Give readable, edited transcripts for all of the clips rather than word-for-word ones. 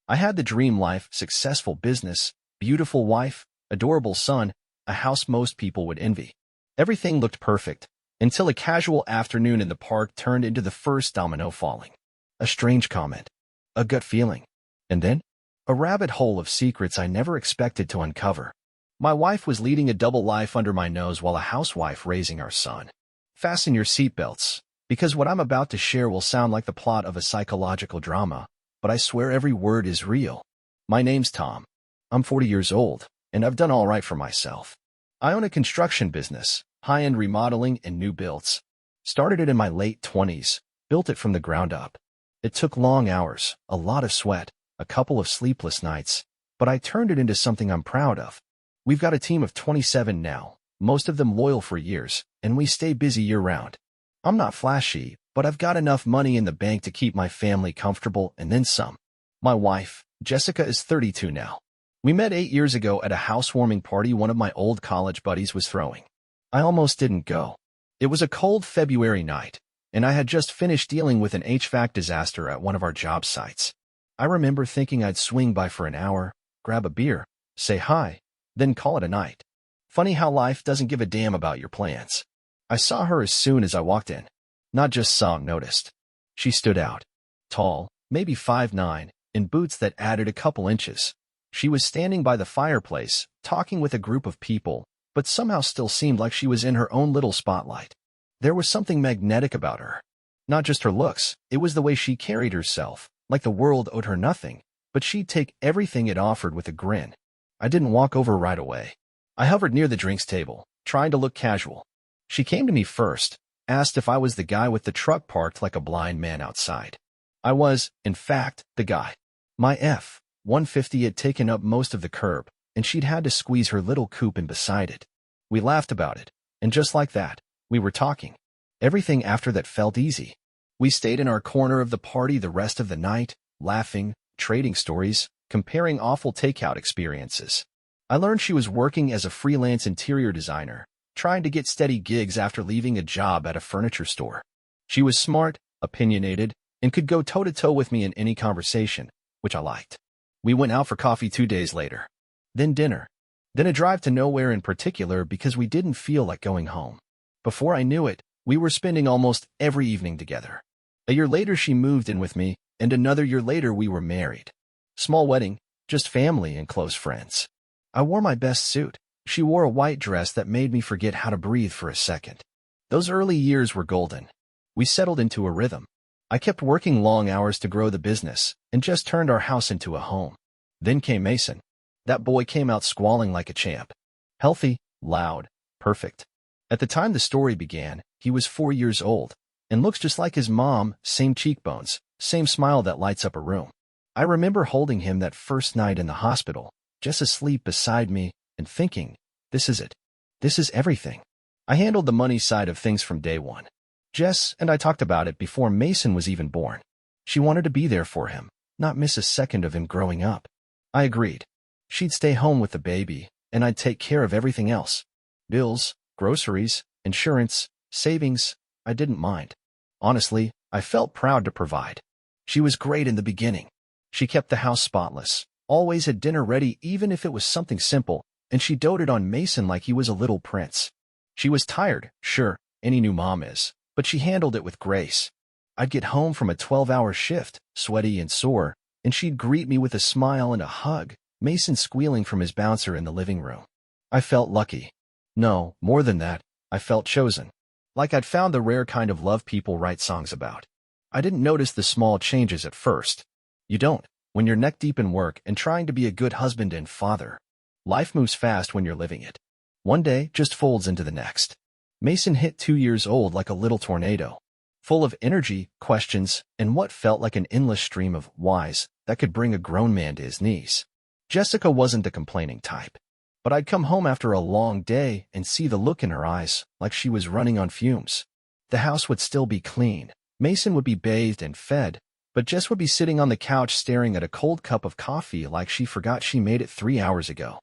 I had the dream life, successful business, beautiful wife, adorable son, a house most people would envy. Everything looked perfect, until a casual afternoon in the park turned into the first domino falling. A strange comment, a gut feeling, and then a rabbit hole of secrets I never expected to uncover. My wife was leading a double life under my nose while a housewife raising our son. Fasten your seatbelts, because what I'm about to share will sound like the plot of a psychological drama, but I swear every word is real. My name's Tom. I'm 40 years old, and I've done all right for myself. I own a construction business, high-end remodeling and new builds. Started it in my late 20s, built it from the ground up. It took long hours, a lot of sweat, a couple of sleepless nights, but I turned it into something I'm proud of. We've got a team of 27 now, most of them loyal for years, and we stay busy year-round. I'm not flashy, but I've got enough money in the bank to keep my family comfortable and then some. My wife, Jessica, is 32 now. We met 8 years ago at a housewarming party one of my old college buddies was throwing. I almost didn't go. It was a cold February night, and I had just finished dealing with an HVAC disaster at one of our job sites. I remember thinking I'd swing by for an hour, grab a beer, say hi, then call it a night. Funny how life doesn't give a damn about your plans. I saw her as soon as I walked in. Not just saw, noticed. She stood out. Tall, maybe 5'9", in boots that added a couple inches. She was standing by the fireplace, talking with a group of people, but somehow still seemed like she was in her own little spotlight. There was something magnetic about her. Not just her looks, it was the way she carried herself, like the world owed her nothing, but she'd take everything it offered with a grin. I didn't walk over right away. I hovered near the drinks table, trying to look casual. She came to me first, asked if I was the guy with the truck parked like a blind man outside. I was, in fact, the guy. My F-150 had taken up most of the curb, and she'd had to squeeze her little coupe in beside it. We laughed about it, and just like that, we were talking. Everything after that felt easy. We stayed in our corner of the party the rest of the night, laughing, trading stories, comparing awful takeout experiences. I learned she was working as a freelance interior designer, trying to get steady gigs after leaving a job at a furniture store. She was smart, opinionated, and could go toe-to-toe with me in any conversation, which I liked. We went out for coffee 2 days later. Then dinner. Then a drive to nowhere in particular because we didn't feel like going home. Before I knew it, we were spending almost every evening together. A year later she moved in with me, and another year later we were married. Small wedding, just family and close friends. I wore my best suit. She wore a white dress that made me forget how to breathe for a second. Those early years were golden. We settled into a rhythm. I kept working long hours to grow the business, and just turned our house into a home. Then came Mason. That boy came out squalling like a champ. Healthy, loud, perfect. At the time the story began, he was 4 years old, and looks just like his mom, same cheekbones, same smile that lights up a room. I remember holding him that first night in the hospital, just asleep beside me, and thinking, this is it. This is everything. I handled the money side of things from day one. Jess and I talked about it before Mason was even born. She wanted to be there for him, not miss a second of him growing up. I agreed. She'd stay home with the baby, and I'd take care of everything else. Bills, groceries, insurance, savings, I didn't mind. Honestly, I felt proud to provide. She was great in the beginning. She kept the house spotless, always had dinner ready even if it was something simple, and she doted on Mason like he was a little prince. She was tired, sure, any new mom is, but she handled it with grace. I'd get home from a 12-hour shift, sweaty and sore, and she'd greet me with a smile and a hug, Mason squealing from his bouncer in the living room. I felt lucky. No, more than that, I felt chosen. Like I'd found the rare kind of love people write songs about. I didn't notice the small changes at first. You don't, when you're neck-deep in work and trying to be a good husband and father. Life moves fast when you're living it. One day just folds into the next. Mason hit 2 years old like a little tornado, full of energy, questions, and what felt like an endless stream of whys that could bring a grown man to his knees. Jessica wasn't the complaining type, but I'd come home after a long day and see the look in her eyes like she was running on fumes. The house would still be clean, Mason would be bathed and fed, but Jess would be sitting on the couch staring at a cold cup of coffee like she forgot she made it 3 hours ago.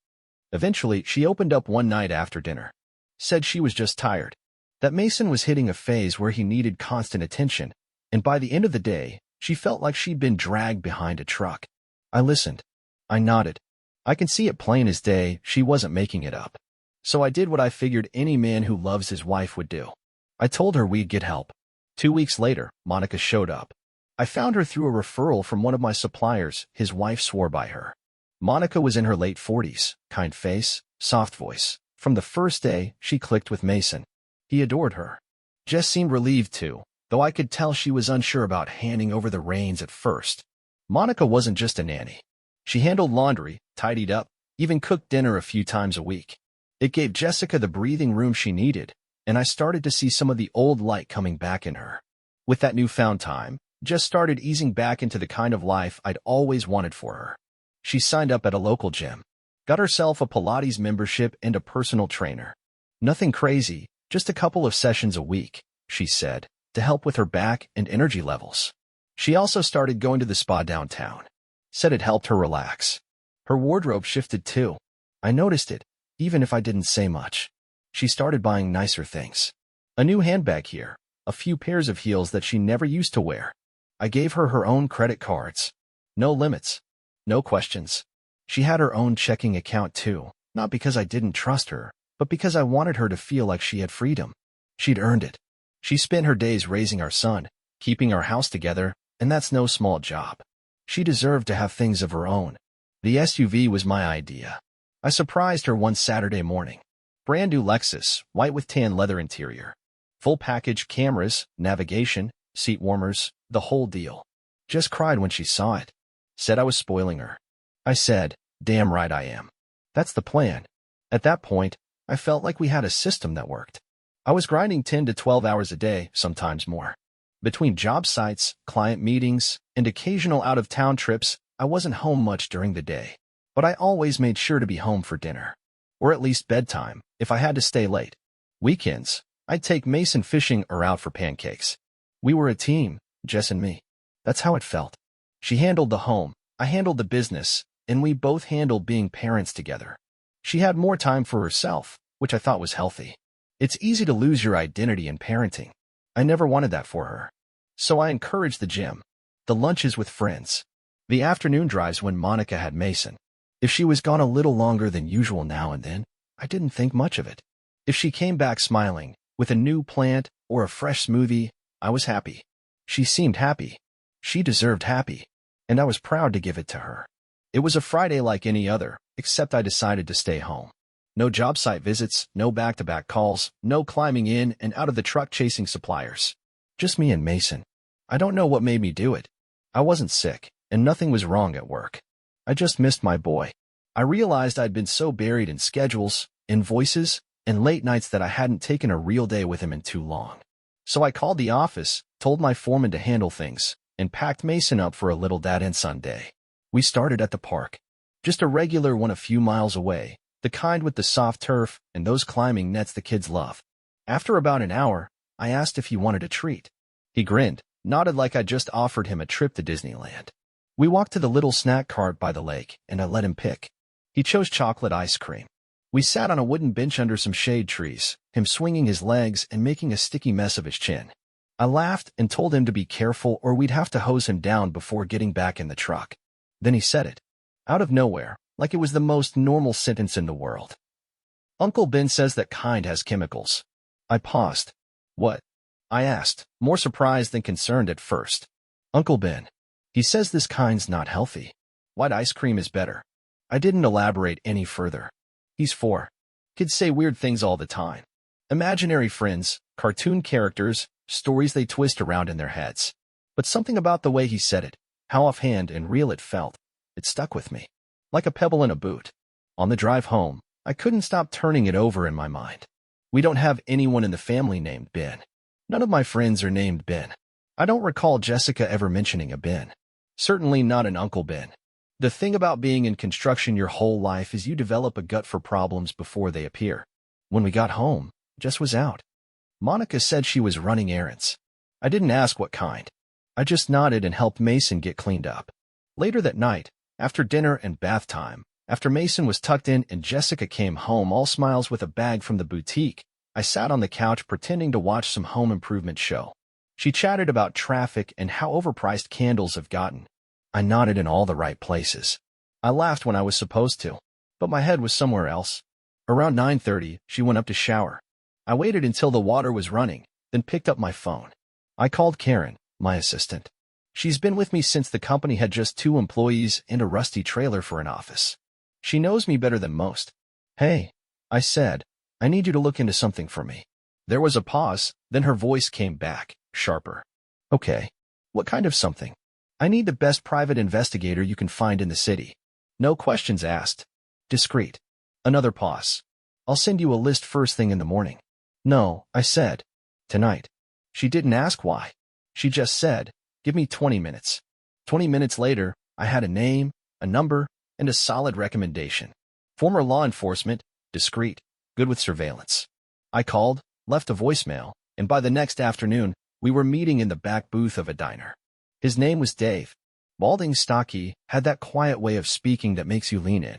Eventually, she opened up one night after dinner. Said she was just tired. That Mason was hitting a phase where he needed constant attention, and by the end of the day, she felt like she'd been dragged behind a truck. I listened. I nodded. I could see it plain as day she wasn't making it up. So I did what I figured any man who loves his wife would do. I told her we'd get help. 2 weeks later, Monica showed up. I found her through a referral from one of my suppliers. His wife swore by her. Monica was in her late 40s, kind face, soft voice. From the first day, she clicked with Mason. He adored her. Jess seemed relieved too, though I could tell she was unsure about handing over the reins at first. Monica wasn't just a nanny. She handled laundry, tidied up, even cooked dinner a few times a week. It gave Jessica the breathing room she needed, and I started to see some of the old light coming back in her. With that newfound time, Jess started easing back into the kind of life I'd always wanted for her. She signed up at a local gym, got herself a Pilates membership and a personal trainer. Nothing crazy, just a couple of sessions a week, she said, to help with her back and energy levels. She also started going to the spa downtown. Said it helped her relax. Her wardrobe shifted too. I noticed it, even if I didn't say much. She started buying nicer things. A new handbag here, a few pairs of heels that she never used to wear. I gave her her own credit cards. No limits. No questions. She had her own checking account too, not because I didn't trust her, but because I wanted her to feel like she had freedom. She'd earned it. She spent her days raising our son, keeping our house together, and that's no small job. She deserved to have things of her own. The SUV was my idea. I surprised her one Saturday morning. Brand new Lexus, white with tan leather interior. Full package cameras, navigation, seat warmers, the whole deal. Just cried when she saw it. Said I was spoiling her. I said, damn right I am. That's the plan. At that point, I felt like we had a system that worked. I was grinding 10 to 12 hours a day, sometimes more. Between job sites, client meetings, and occasional out-of-town trips, I wasn't home much during the day. But I always made sure to be home for dinner. Or at least bedtime, if I had to stay late. Weekends, I'd take Mason fishing or out for pancakes. We were a team, Jess and me. That's how it felt. She handled the home, I handled the business, and we both handled being parents together. She had more time for herself, which I thought was healthy. It's easy to lose your identity in parenting. I never wanted that for her. So I encouraged the gym, the lunches with friends, the afternoon drives when Monica had Mason. If she was gone a little longer than usual now and then, I didn't think much of it. If she came back smiling, with a new plant or a fresh smoothie, I was happy. She seemed happy. She deserved happy, and I was proud to give it to her. It was a Friday like any other, except I decided to stay home. No job site visits, no back-to-back calls, no climbing in and out of the truck chasing suppliers. Just me and Mason. I don't know what made me do it. I wasn't sick, and nothing was wrong at work. I just missed my boy. I realized I'd been so buried in schedules, invoices, and late nights that I hadn't taken a real day with him in too long. So I called the office, told my foreman to handle things, and packed Mason up for a little dad and son day. We started at the park. Just a regular one a few miles away, the kind with the soft turf and those climbing nets the kids love. After about an hour, I asked if he wanted a treat. He grinned, nodded like I just offered him a trip to Disneyland. We walked to the little snack cart by the lake, and I let him pick. He chose chocolate ice cream. We sat on a wooden bench under some shade trees, him swinging his legs and making a sticky mess of his chin. I laughed and told him to be careful or we'd have to hose him down before getting back in the truck. Then he said it. Out of nowhere, like it was the most normal sentence in the world. Uncle Ben says that kind has chemicals. I paused. What? I asked, more surprised than concerned at first. Uncle Ben. He says this kind's not healthy. White ice cream is better. I didn't elaborate any further. He's 4. Kids say weird things all the time. Imaginary friends, cartoon characters, stories they twist around in their heads. But something about the way he said it, how offhand and real it felt, it stuck with me. Like a pebble in a boot. On the drive home, I couldn't stop turning it over in my mind. We don't have anyone in the family named Ben. None of my friends are named Ben. I don't recall Jessica ever mentioning a Ben. Certainly not an Uncle Ben. The thing about being in construction your whole life is you develop a gut for problems before they appear. When we got home, Jess was out. Monica said she was running errands. I didn't ask what kind. I just nodded and helped Mason get cleaned up. Later that night, after dinner and bath time, after Mason was tucked in and Jessica came home all smiles with a bag from the boutique, I sat on the couch pretending to watch some home improvement show. She chatted about traffic and how overpriced candles have gotten. I nodded in all the right places. I laughed when I was supposed to, but my head was somewhere else. Around 9:30, she went up to shower. I waited until the water was running, then picked up my phone. I called Karen, my assistant. She's been with me since the company had just 2 employees and a rusty trailer for an office. She knows me better than most. Hey, I said, I need you to look into something for me. There was a pause, then her voice came back, sharper. Okay. What kind of something? I need the best private investigator you can find in the city. No questions asked. Discreet. Another pause. I'll send you a list first thing in the morning. No, I said. Tonight. She didn't ask why. She just said, give me 20 minutes. 20 minutes later, I had a name, a number, and a solid recommendation. Former law enforcement, discreet, good with surveillance. I called, left a voicemail, and by the next afternoon, we were meeting in the back booth of a diner. His name was Dave. Balding, stocky, had that quiet way of speaking that makes you lean in.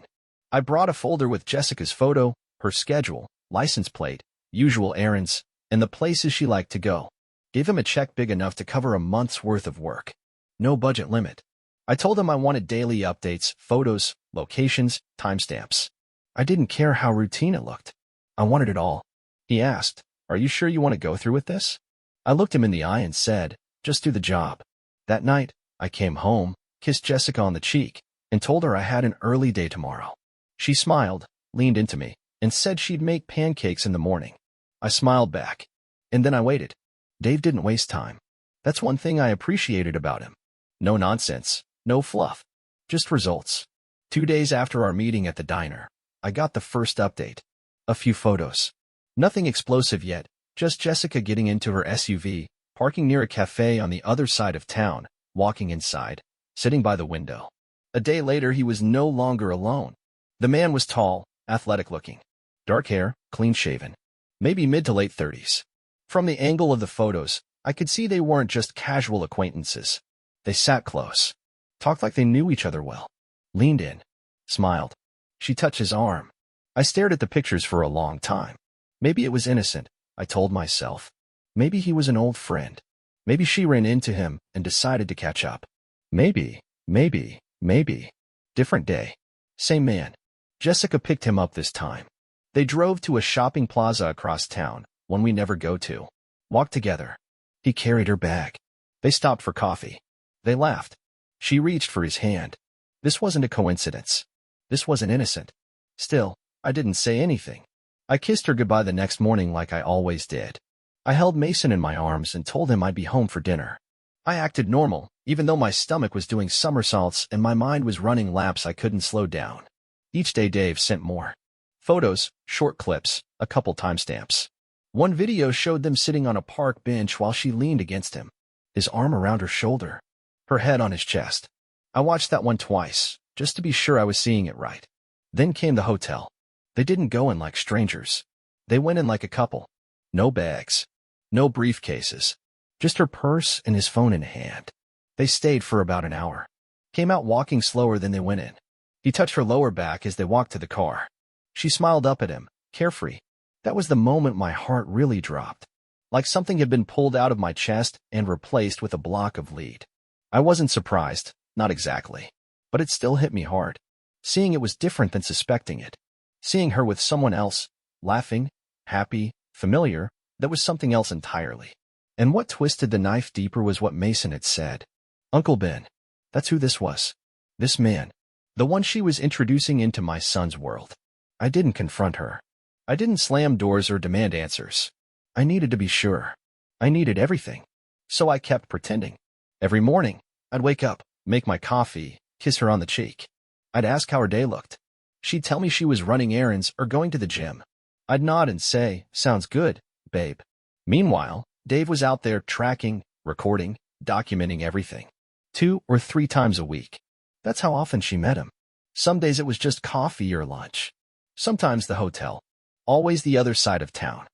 I brought a folder with Jessica's photo, her schedule, license plate, usual errands, and the places she liked to go. Gave him a check big enough to cover a month's worth of work. No budget limit. I told him I wanted daily updates, photos, locations, timestamps. I didn't care how routine it looked. I wanted it all. He asked, are you sure you want to go through with this? I looked him in the eye and said, just do the job. That night, I came home, kissed Jessica on the cheek, and told her I had an early day tomorrow. She smiled, leaned into me, and said she'd make pancakes in the morning. I smiled back. And then I waited. Dave didn't waste time. That's one thing I appreciated about him. No nonsense, no fluff. Just results. 2 days after our meeting at the diner, I got the first update. A few photos. Nothing explosive yet, just Jessica getting into her SUV, parking near a cafe on the other side of town, walking inside, sitting by the window. A day later, he was no longer alone. The man was tall, athletic-looking. Dark hair, clean-shaven. Maybe mid to late 30s. From the angle of the photos, I could see they weren't just casual acquaintances. They sat close, talked like they knew each other well, leaned in, smiled. She touched his arm. I stared at the pictures for a long time. Maybe it was innocent, I told myself. Maybe he was an old friend. Maybe she ran into him and decided to catch up. Maybe. Different day. Same man. Jessica picked him up this time. They drove to a shopping plaza across town, one we never go to. Walked together. He carried her bag. They stopped for coffee. They laughed. She reached for his hand. This wasn't a coincidence. This wasn't innocent. Still, I didn't say anything. I kissed her goodbye the next morning like I always did. I held Mason in my arms and told him I'd be home for dinner. I acted normal, even though my stomach was doing somersaults and my mind was running laps I couldn't slow down. Each day Dave sent more. Photos, short clips, a couple timestamps. One video showed them sitting on a park bench while she leaned against him, his arm around her shoulder, her head on his chest. I watched that one twice, just to be sure I was seeing it right. Then came the hotel. They didn't go in like strangers. They went in like a couple. No bags. No briefcases. Just her purse and his phone in hand. They stayed for about an hour. Came out walking slower than they went in. He touched her lower back as they walked to the car. She smiled up at him, carefree. That was the moment my heart really dropped. Like something had been pulled out of my chest and replaced with a block of lead. I wasn't surprised, not exactly. But it still hit me hard. Seeing it was different than suspecting it. Seeing her with someone else, laughing, happy, familiar, that was something else entirely. And what twisted the knife deeper was what Mason had said. Uncle Ben. That's who this was. This man. The one she was introducing into my son's world. I didn't confront her. I didn't slam doors or demand answers. I needed to be sure. I needed everything. So I kept pretending. Every morning, I'd wake up, make my coffee, kiss her on the cheek. I'd ask how her day looked. She'd tell me she was running errands or going to the gym. I'd nod and say, sounds good, babe. Meanwhile, Dave was out there tracking, recording, documenting everything. 2 or 3 times a week. That's how often she met him. Some days it was just coffee or lunch. Sometimes the hotel. Always the other side of town.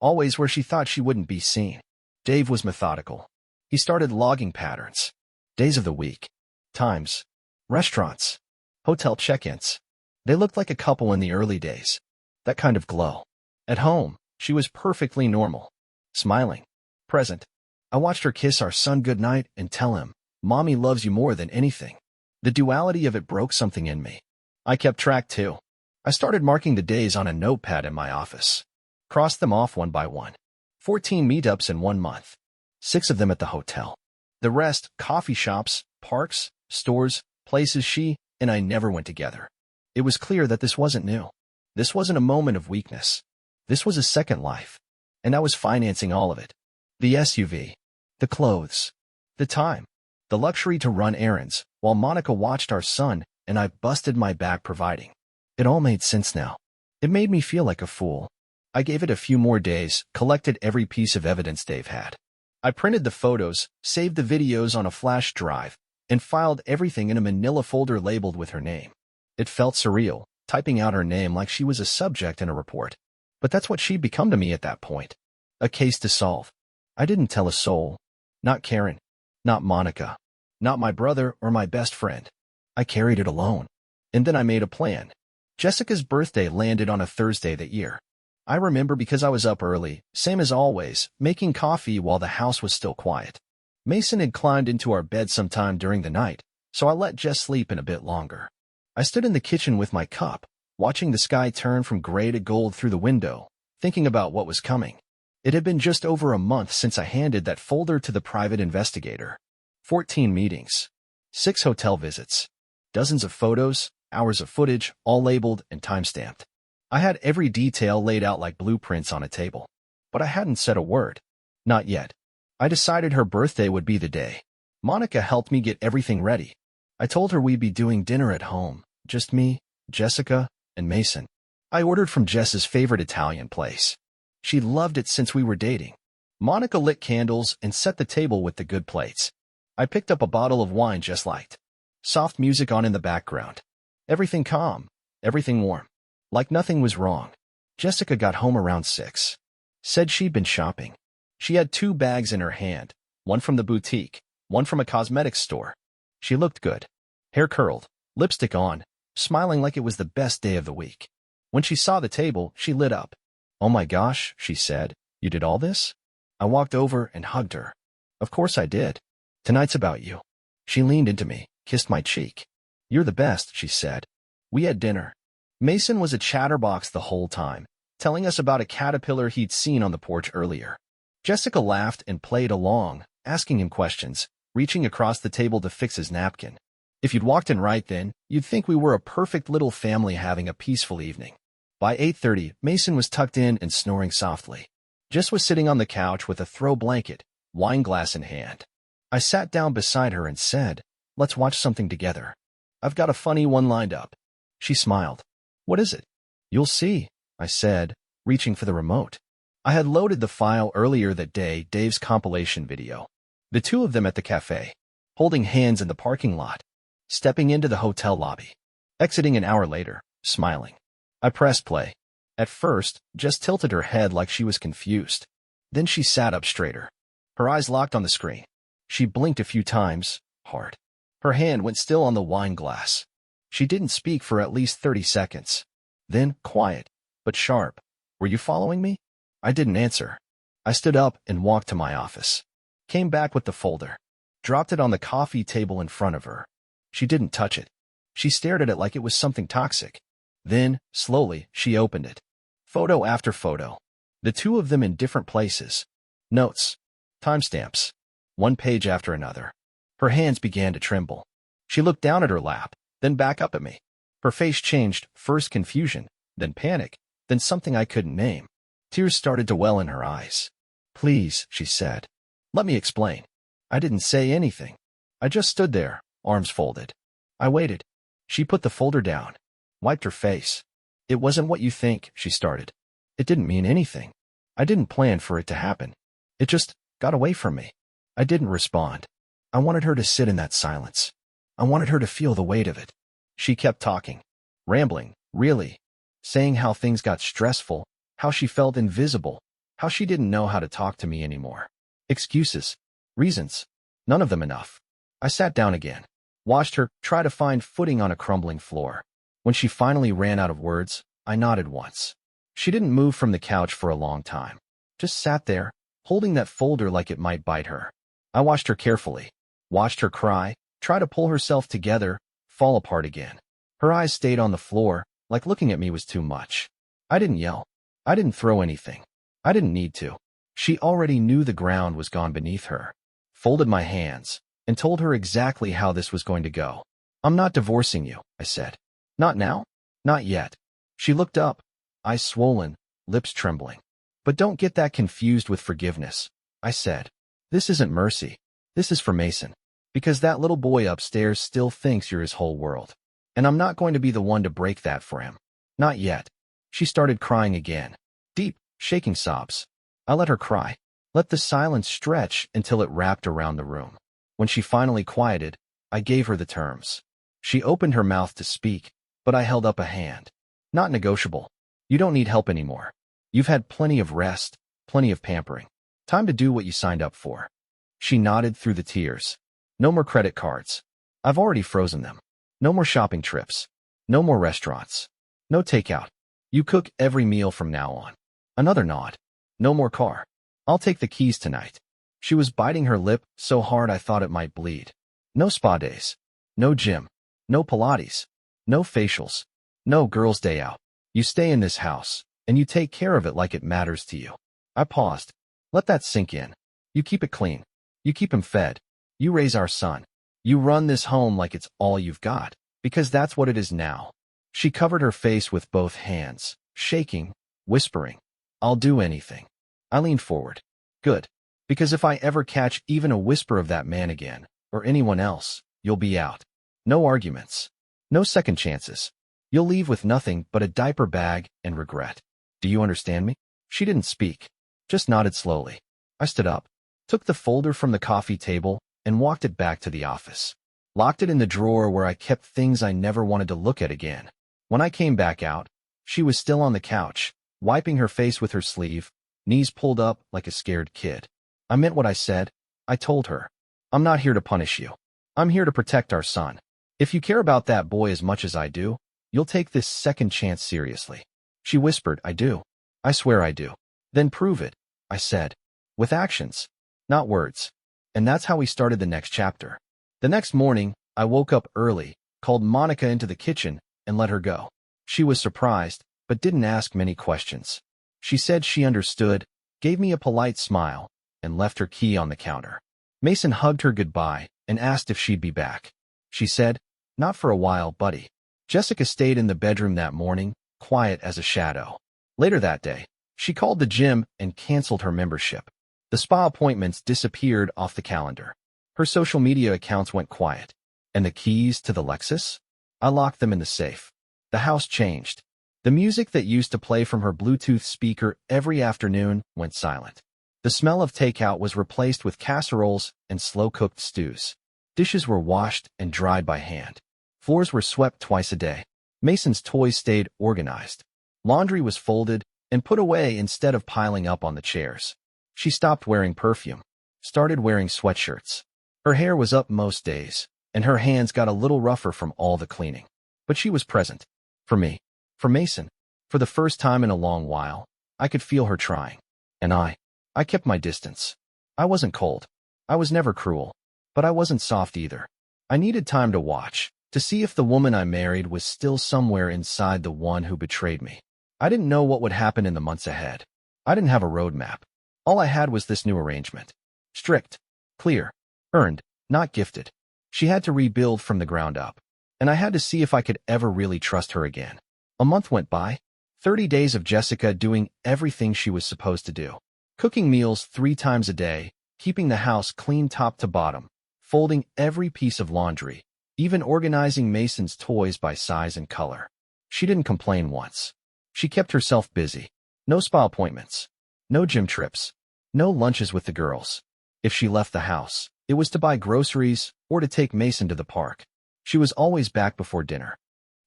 Always where she thought she wouldn't be seen. Dave was methodical. He started logging patterns. Days of the week. Times. Restaurants. Hotel check-ins. They looked like a couple in the early days. That kind of glow. At home, she was perfectly normal. Smiling. Present. I watched her kiss our son goodnight and tell him, Mommy loves you more than anything. The duality of it broke something in me. I kept track too. I started marking the days on a notepad in my office. Crossed them off one by one. 14 meetups in 1 month. 6 of them at the hotel. The rest, coffee shops, parks, stores, places she and I never went together. It was clear that this wasn't new. This wasn't a moment of weakness. This was a second life. And I was financing all of it. The SUV. The clothes. The time. The luxury to run errands, while Monica watched our son and I busted my back providing. It all made sense now. It made me feel like a fool. I gave it a few more days, collected every piece of evidence Dave had. I printed the photos, saved the videos on a flash drive, and filed everything in a manila folder labeled with her name. It felt surreal, typing out her name like she was a subject in a report. But that's what she'd become to me at that point. A case to solve. I didn't tell a soul. Not Karen. Not Monica. Not my brother or my best friend. I carried it alone. And then I made a plan. Jessica's birthday landed on a Thursday that year. I remember because I was up early, same as always, making coffee while the house was still quiet. Mason had climbed into our bed sometime during the night, so I let Jess sleep in a bit longer. I stood in the kitchen with my cup, watching the sky turn from gray to gold through the window, thinking about what was coming. It had been just over a month since I handed that folder to the private investigator. 14 meetings. 6 hotel visits. Dozens of photos, hours of footage, all labeled and time-stamped. I had every detail laid out like blueprints on a table. But I hadn't said a word. Not yet. I decided her birthday would be the day. Monica helped me get everything ready. I told her we'd be doing dinner at home. Just me, Jessica, and Mason. I ordered from Jess's favorite Italian place. She loved it since we were dating. Monica lit candles and set the table with the good plates. I picked up a bottle of wine Jess liked. Soft music on in the background. Everything calm. Everything warm. Like nothing was wrong. Jessica got home around 6. Said she'd been shopping. She had 2 bags in her hand, one from the boutique, one from a cosmetics store. She looked good. Hair curled, lipstick on, smiling like it was the best day of the week. When she saw the table, she lit up. "Oh my gosh," she said. "You did all this?" I walked over and hugged her. "Of course I did. Tonight's about you." She leaned into me, kissed my cheek. "You're the best," she said. We had dinner. Mason was a chatterbox the whole time, telling us about a caterpillar he'd seen on the porch earlier. Jessica laughed and played along, asking him questions, reaching across the table to fix his napkin. If you'd walked in right then, you'd think we were a perfect little family having a peaceful evening. By 8:30, Mason was tucked in and snoring softly. Jess was sitting on the couch with a throw blanket, wine glass in hand. I sat down beside her and said, "Let's watch something together. I've got a funny one lined up." She smiled. "What is it?" "You'll see," I said, reaching for the remote. I had loaded the file earlier that day, Dave's compilation video. The 2 of them at the cafe, holding hands in the parking lot, stepping into the hotel lobby, exiting an hour later, smiling. I pressed play. At first, Jess tilted her head like she was confused. Then she sat up straighter. Her eyes locked on the screen. She blinked a few times, hard. Her hand went still on the wine glass. She didn't speak for at least 30 seconds. Then, quiet, but sharp. "Were you following me?" I didn't answer. I stood up and walked to my office. Came back with the folder. Dropped it on the coffee table in front of her. She didn't touch it. She stared at it like it was something toxic. Then, slowly, she opened it. Photo after photo. The 2 of them in different places. Notes. Timestamps. One page after another. Her hands began to tremble. She looked down at her lap, then back up at me. Her face changed, first confusion, then panic, then something I couldn't name. Tears started to well in her eyes. "Please," she said. "Let me explain." I didn't say anything. I just stood there, arms folded. I waited. She put the folder down, wiped her face. "It wasn't what you think," she started. "It didn't mean anything. I didn't plan for it to happen. It just got away from me." I didn't respond. I wanted her to sit in that silence. I wanted her to feel the weight of it. She kept talking, rambling, really, saying how things got stressful, how she felt invisible, how she didn't know how to talk to me anymore. Excuses, reasons, none of them enough. I sat down again, watched her try to find footing on a crumbling floor. When she finally ran out of words, I nodded once. She didn't move from the couch for a long time, just sat there, holding that folder like it might bite her. I watched her carefully, watched her cry, try to pull herself together, fall apart again. Her eyes stayed on the floor, like looking at me was too much. I didn't yell. I didn't throw anything. I didn't need to. She already knew the ground was gone beneath her. Folded my hands, and told her exactly how this was going to go. I'm not divorcing you, I said. Not now? Not yet. She looked up, eyes swollen, lips trembling. But don't get that confused with forgiveness, I said. This isn't mercy. This is for Mason. Because that little boy upstairs still thinks you're his whole world. And I'm not going to be the one to break that for him. Not yet. She started crying again. Deep, shaking sobs. I let her cry. Let the silence stretch until it wrapped around the room. When she finally quieted, I gave her the terms. She opened her mouth to speak, but I held up a hand. Not negotiable. You don't need help anymore. You've had plenty of rest, plenty of pampering. Time to do what you signed up for. She nodded through the tears. No more credit cards. I've already frozen them. No more shopping trips. No more restaurants. No takeout. You cook every meal from now on. Another nod. No more car. I'll take the keys tonight. She was biting her lip so hard I thought it might bleed. No spa days. No gym. No Pilates. No facials. No girls' day out. You stay in this house, and you take care of it like it matters to you. I paused. Let that sink in. You keep it clean. You keep him fed. You raise our son. You run this home like it's all you've got, because that's what it is now. She covered her face with both hands, shaking, whispering, I'll do anything. I leaned forward. Good. Because if I ever catch even a whisper of that man again, or anyone else, you'll be out. No arguments. No second chances. You'll leave with nothing but a diaper bag and regret. Do you understand me? She didn't speak, just nodded slowly. I stood up, took the folder from the coffee table, and walked it back to the office. Locked it in the drawer where I kept things I never wanted to look at again. When I came back out, she was still on the couch, wiping her face with her sleeve, knees pulled up like a scared kid. I meant what I said. I told her, I'm not here to punish you. I'm here to protect our son. If you care about that boy as much as I do, you'll take this second chance seriously. She whispered, I do. I swear I do. Then prove it, I said. With actions, not words. And that's how we started the next chapter. The next morning, I woke up early, called Monica into the kitchen, and let her go. She was surprised, but didn't ask many questions. She said she understood, gave me a polite smile, and left her key on the counter. Mason hugged her goodbye and asked if she'd be back. She said, not for a while, buddy. Jessica stayed in the bedroom that morning, quiet as a shadow. Later that day, she called the gym and canceled her membership. The spa appointments disappeared off the calendar. Her social media accounts went quiet. And the keys to the Lexus? I locked them in the safe. The house changed. The music that used to play from her Bluetooth speaker every afternoon went silent. The smell of takeout was replaced with casseroles and slow-cooked stews. Dishes were washed and dried by hand. Floors were swept twice a day. Mason's toys stayed organized. Laundry was folded and put away instead of piling up on the chairs. She stopped wearing perfume, started wearing sweatshirts. Her hair was up most days, and her hands got a little rougher from all the cleaning. But she was present. For me. For Mason. For the first time in a long while, I could feel her trying. And I kept my distance. I wasn't cold. I was never cruel. But I wasn't soft either. I needed time to watch, to see if the woman I married was still somewhere inside the one who betrayed me. I didn't know what would happen in the months ahead. I didn't have a roadmap. All I had was this new arrangement. Strict, clear, earned, not gifted. She had to rebuild from the ground up. And I had to see if I could ever really trust her again. A month went by. 30 days of Jessica doing everything she was supposed to do. Cooking meals 3 times a day, keeping the house clean top to bottom, folding every piece of laundry, even organizing Mason's toys by size and color. She didn't complain once. She kept herself busy. No spa appointments. No gym trips. No lunches with the girls. If she left the house, it was to buy groceries or to take Mason to the park. She was always back before dinner.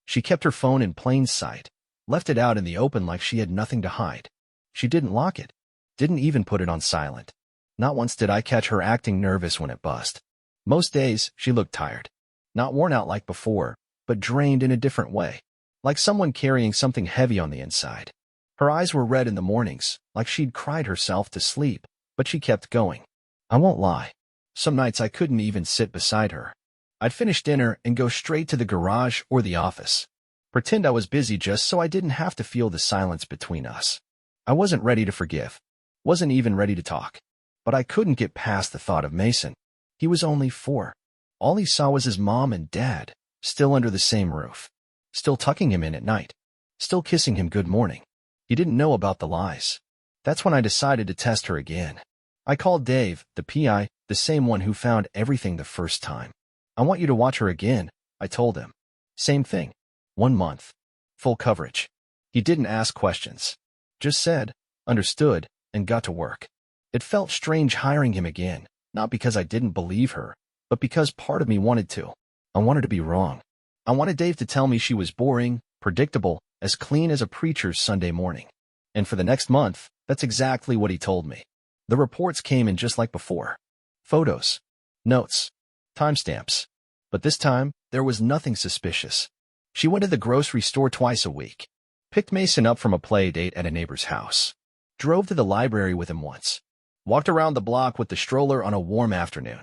She kept her phone in plain sight, left it out in the open like she had nothing to hide. She didn't lock it. Didn't even put it on silent. Not once did I catch her acting nervous when it buzzed. Most days, she looked tired. Not worn out like before, but drained in a different way. Like someone carrying something heavy on the inside. Her eyes were red in the mornings, like she'd cried herself to sleep, but she kept going. I won't lie. Some nights I couldn't even sit beside her. I'd finish dinner and go straight to the garage or the office. Pretend I was busy just so I didn't have to feel the silence between us. I wasn't ready to forgive. Wasn't even ready to talk. But I couldn't get past the thought of Mason. He was only 4. All he saw was his mom and dad, still under the same roof. Still tucking him in at night. Still kissing him good morning. He didn't know about the lies. That's when I decided to test her again. I called Dave, the PI, the same one who found everything the first time. I want you to watch her again, I told him. Same thing. 1 month. Full coverage. He didn't ask questions. Just said, understood, and got to work. It felt strange hiring him again, not because I didn't believe her, but because part of me wanted to. I wanted to be wrong. I wanted Dave to tell me she was boring, predictable, as clean as a preacher's Sunday morning. And for the next month, that's exactly what he told me. The reports came in just like before. Photos. Notes. Timestamps. But this time, there was nothing suspicious. She went to the grocery store twice a week. Picked Mason up from a play date at a neighbor's house. Drove to the library with him once. Walked around the block with the stroller on a warm afternoon.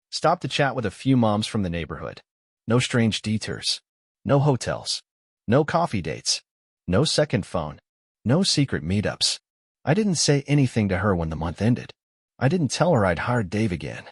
Stopped to chat with a few moms from the neighborhood. No strange detours. No hotels. No coffee dates. No second phone. No secret meetups. I didn't say anything to her when the month ended. I didn't tell her I'd hired Dave again.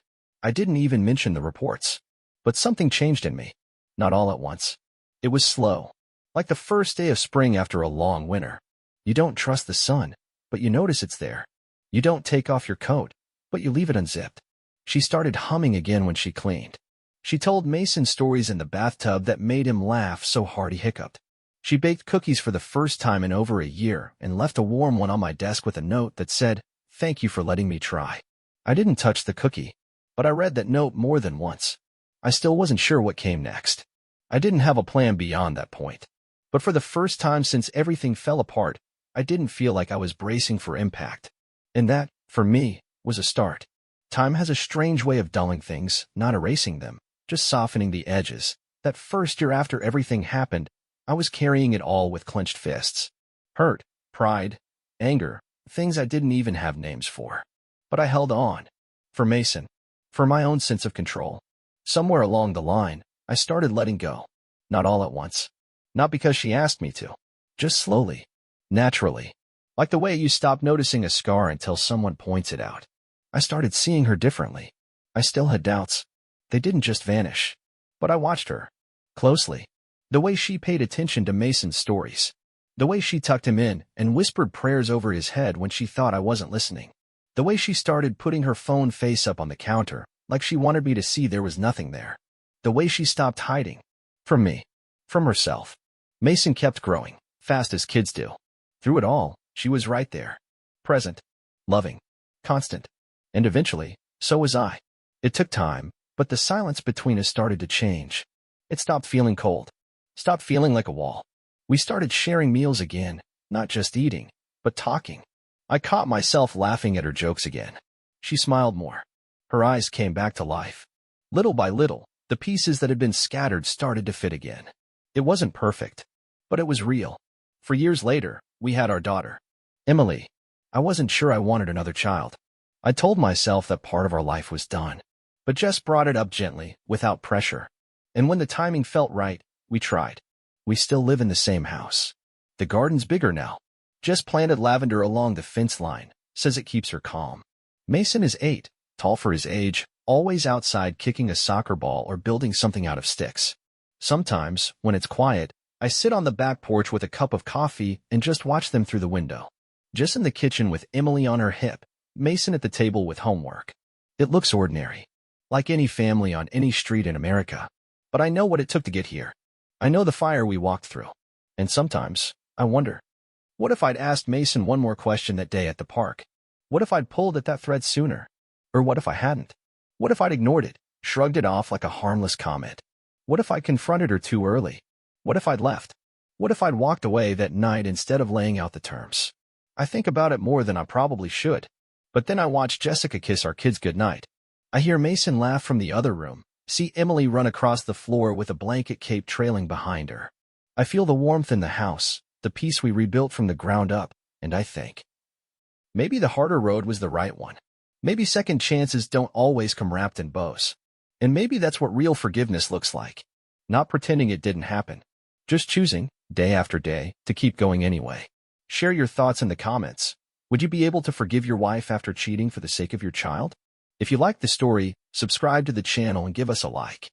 I didn't even mention the reports. But something changed in me. Not all at once. It was slow. Like the first day of spring after a long winter. You don't trust the sun, but you notice it's there. You don't take off your coat, but you leave it unzipped. She started humming again when she cleaned. She told Mason stories in the bathtub that made him laugh so hard he hiccuped. She baked cookies for the first time in over a year and left a warm one on my desk with a note that said, "Thank you for letting me try." I didn't touch the cookie, but I read that note more than once. I still wasn't sure what came next. I didn't have a plan beyond that point. But for the first time since everything fell apart, I didn't feel like I was bracing for impact. And that, for me, was a start. Time has a strange way of dulling things, not erasing them, just softening the edges. That first year after everything happened, I was carrying it all with clenched fists. Hurt, pride, anger, things I didn't even have names for. But I held on. For Mason. For my own sense of control. Somewhere along the line, I started letting go. Not all at once. Not because she asked me to. Just slowly. Naturally. Like the way you stop noticing a scar until someone points it out. I started seeing her differently. I still had doubts. They didn't just vanish. But I watched her. Closely. The way she paid attention to Mason's stories. The way she tucked him in and whispered prayers over his head when she thought I wasn't listening. The way she started putting her phone face up on the counter, like she wanted me to see there was nothing there. The way she stopped hiding. From me. From herself. Mason kept growing, fast as kids do. Through it all, she was right there. Present. Loving. Constant. And eventually, so was I. It took time, but the silence between us started to change. It stopped feeling cold. Stopped feeling like a wall. We started sharing meals again, not just eating, but talking. I caught myself laughing at her jokes again. She smiled more. Her eyes came back to life. Little by little, the pieces that had been scattered started to fit again. It wasn't perfect, but it was real. For years later, we had our daughter, Emily. I wasn't sure I wanted another child. I told myself that part of our life was done. But Jess brought it up gently, without pressure. And when the timing felt right, we tried. We still live in the same house. The garden's bigger now. Jess planted lavender along the fence line, says it keeps her calm. Mason is 8, tall for his age, always outside kicking a soccer ball or building something out of sticks. Sometimes, when it's quiet, I sit on the back porch with a cup of coffee and just watch them through the window. Jess in the kitchen with Emily on her hip, Mason at the table with homework. It looks ordinary. Like any family on any street in America. But I know what it took to get here. I know the fire we walked through. And sometimes, I wonder, what if I'd asked Mason one more question that day at the park? What if I'd pulled at that thread sooner? Or what if I hadn't? What if I'd ignored it, shrugged it off like a harmless comment? What if I confronted her too early? What if I'd left? What if I'd walked away that night instead of laying out the terms? I think about it more than I probably should. But then I watch Jessica kiss our kids goodnight. I hear Mason laugh from the other room, see Emily run across the floor with a blanket cape trailing behind her. I feel the warmth in the house, the peace we rebuilt from the ground up, and I think, maybe the harder road was the right one. Maybe second chances don't always come wrapped in bows. And maybe that's what real forgiveness looks like. Not pretending it didn't happen. Just choosing, day after day, to keep going anyway. Share your thoughts in the comments. Would you be able to forgive your wife after cheating for the sake of your child? If you like the story, subscribe to the channel and give us a like.